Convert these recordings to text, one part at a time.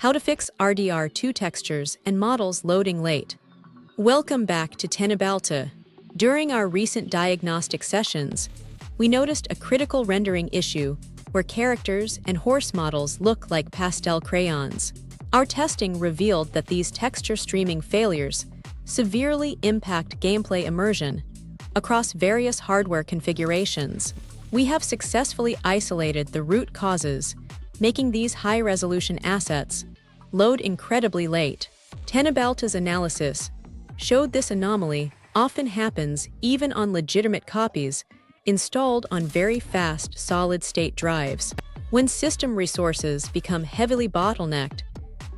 How to fix RDR2 textures and models loading late. Welcome back to Teknobalta. During our recent diagnostic sessions, we noticed a critical rendering issue where characters and horse models look like pastel crayons. Our testing revealed that these texture streaming failures severely impact gameplay immersion across various hardware configurations. We have successfully isolated the root causes, making these high-resolution assets load incredibly late. Teknobalta's analysis showed this anomaly often happens even on legitimate copies installed on very fast solid-state drives. When system resources become heavily bottlenecked,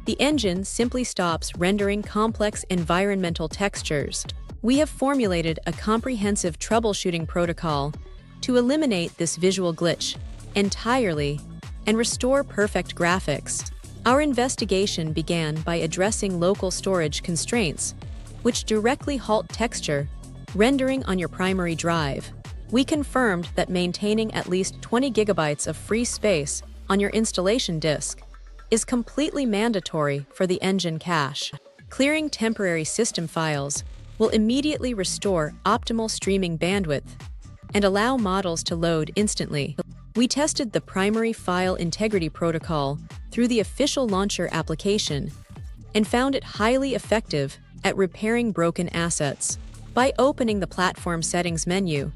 the engine simply stops rendering complex environmental textures. We have formulated a comprehensive troubleshooting protocol to eliminate this visual glitch entirely and restore perfect graphics. Our investigation began by addressing local storage constraints, which directly halt texture rendering on your primary drive. We confirmed that maintaining at least 20 gigabytes of free space on your installation disk is completely mandatory for the engine cache. Clearing temporary system files will immediately restore optimal streaming bandwidth and allow models to load instantly. We tested the primary file integrity protocol through the official launcher application and found it highly effective at repairing broken assets. By opening the platform settings menu,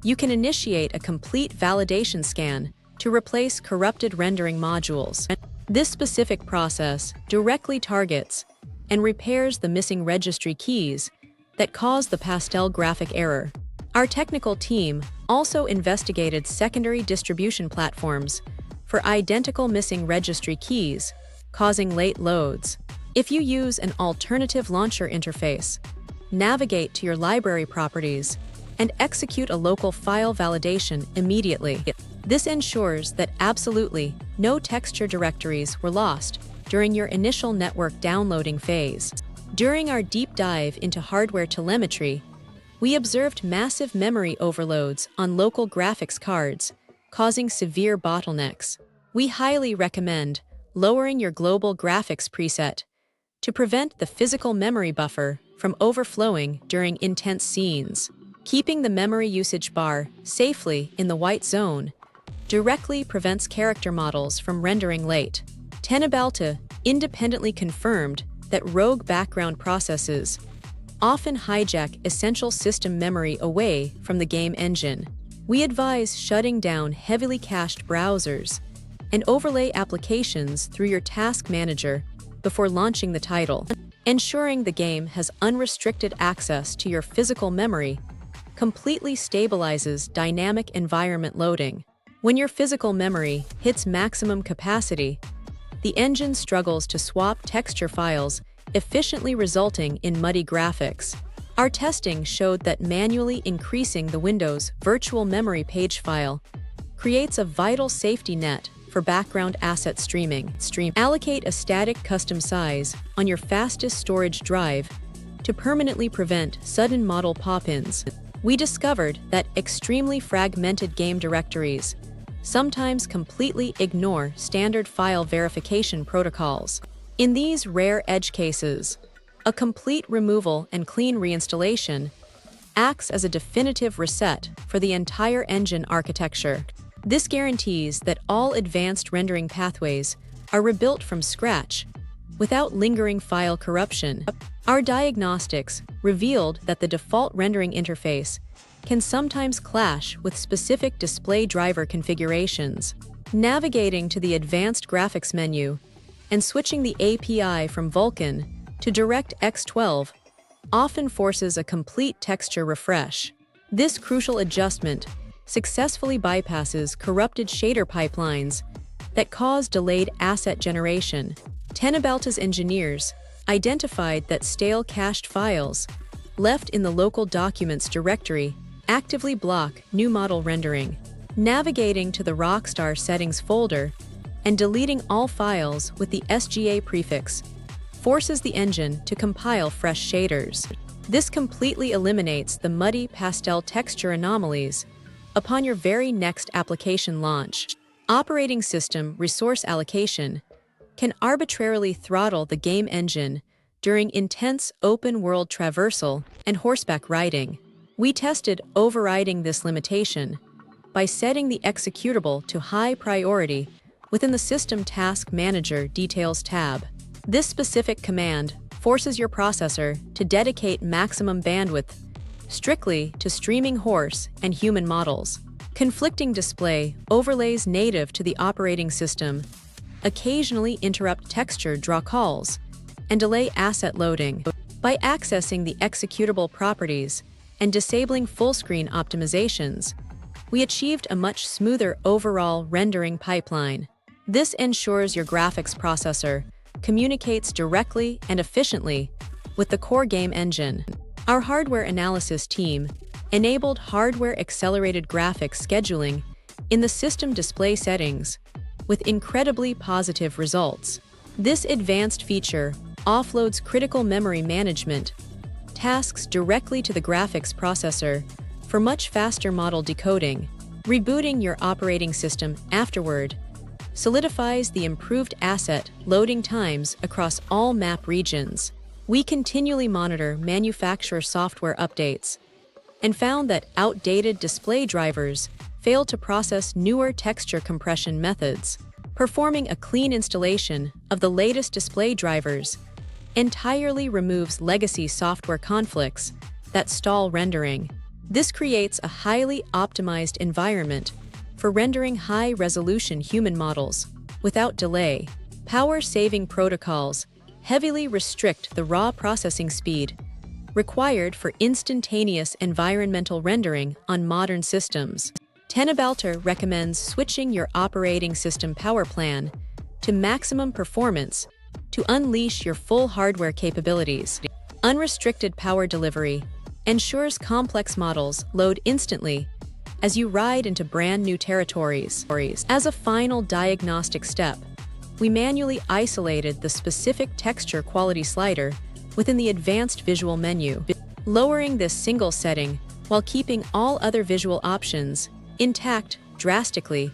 you can initiate a complete validation scan to replace corrupted rendering modules. This specific process directly targets and repairs the missing registry keys that cause the pastel graphic error. Our technical team also investigated secondary distribution platforms for identical missing registry keys, causing late loads. If you use an alternative launcher interface, navigate to your library properties and execute a local file validation immediately. This ensures that absolutely no texture directories were lost during your initial network downloading phase. During our deep dive into hardware telemetry, we observed massive memory overloads on local graphics cards, causing severe bottlenecks. We highly recommend lowering your global graphics preset to prevent the physical memory buffer from overflowing during intense scenes. Keeping the memory usage bar safely in the white zone directly prevents character models from rendering late. Teknobalta independently confirmed that rogue background processes often hijack essential system memory away from the game engine. We advise shutting down heavily cached browsers and overlay applications through your task manager before launching the title. Ensuring the game has unrestricted access to your physical memory completely stabilizes dynamic environment loading. When your physical memory hits maximum capacity, the engine struggles to swap texture files, efficiently resulting in muddy graphics. Our testing showed that manually increasing the Windows virtual memory page file creates a vital safety net for background asset streaming. Allocate a static custom size on your fastest storage drive to permanently prevent sudden model pop-ins. We discovered that extremely fragmented game directories sometimes completely ignore standard file verification protocols. In these rare edge cases, a complete removal and clean reinstallation acts as a definitive reset for the entire engine architecture. This guarantees that all advanced rendering pathways are rebuilt from scratch without lingering file corruption. Our diagnostics revealed that the default rendering interface can sometimes clash with specific display driver configurations. Navigating to the advanced graphics menu and switching the API from Vulkan to DirectX 12 often forces a complete texture refresh. This crucial adjustment successfully bypasses corrupted shader pipelines that cause delayed asset generation. Teknobalta's engineers identified that stale cached files left in the local documents directory actively block new model rendering. Navigating to the Rockstar settings folder and deleting all files with the SGA prefix forces the engine to compile fresh shaders. This completely eliminates the muddy pastel texture anomalies upon your very next application launch. Operating system resource allocation can arbitrarily throttle the game engine during intense open-world traversal and horseback riding. We tested overriding this limitation by setting the executable to high priority within the System Task Manager Details tab. This specific command forces your processor to dedicate maximum bandwidth strictly to streaming horse and human models. Conflicting display overlays native to the operating system occasionally interrupt texture draw calls and delay asset loading. By accessing the executable properties and disabling full-screen optimizations, we achieved a much smoother overall rendering pipeline. This ensures your graphics processor communicates directly and efficiently with the core game engine. Our hardware analysis team enabled hardware-accelerated graphics scheduling in the system display settings with incredibly positive results. This advanced feature offloads critical memory management tasks directly to the graphics processor for much faster model decoding. Rebooting your operating system afterward solidifies the improved asset loading times across all map regions. We continually monitor manufacturer software updates and found that outdated display drivers fail to process newer texture compression methods. Performing a clean installation of the latest display drivers entirely removes legacy software conflicts that stall rendering. This creates a highly optimized environment for rendering high-resolution human models without delay. Power-saving protocols heavily restrict the raw processing speed required for instantaneous environmental rendering on modern systems. Teknobalta recommends switching your operating system power plan to maximum performance to unleash your full hardware capabilities. Unrestricted power delivery ensures complex models load instantly as you ride into brand new territories. As a final diagnostic step, we manually isolated the specific texture quality slider within the advanced visual menu. Lowering this single setting while keeping all other visual options intact drastically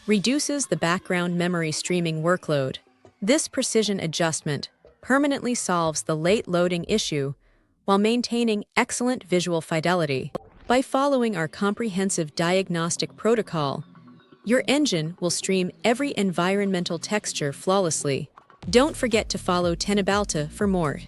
reduces the background memory streaming workload. This precision adjustment permanently solves the late loading issue while maintaining excellent visual fidelity. By following our comprehensive diagnostic protocol, your engine will stream every environmental texture flawlessly. Don't forget to follow Teknobalta for more.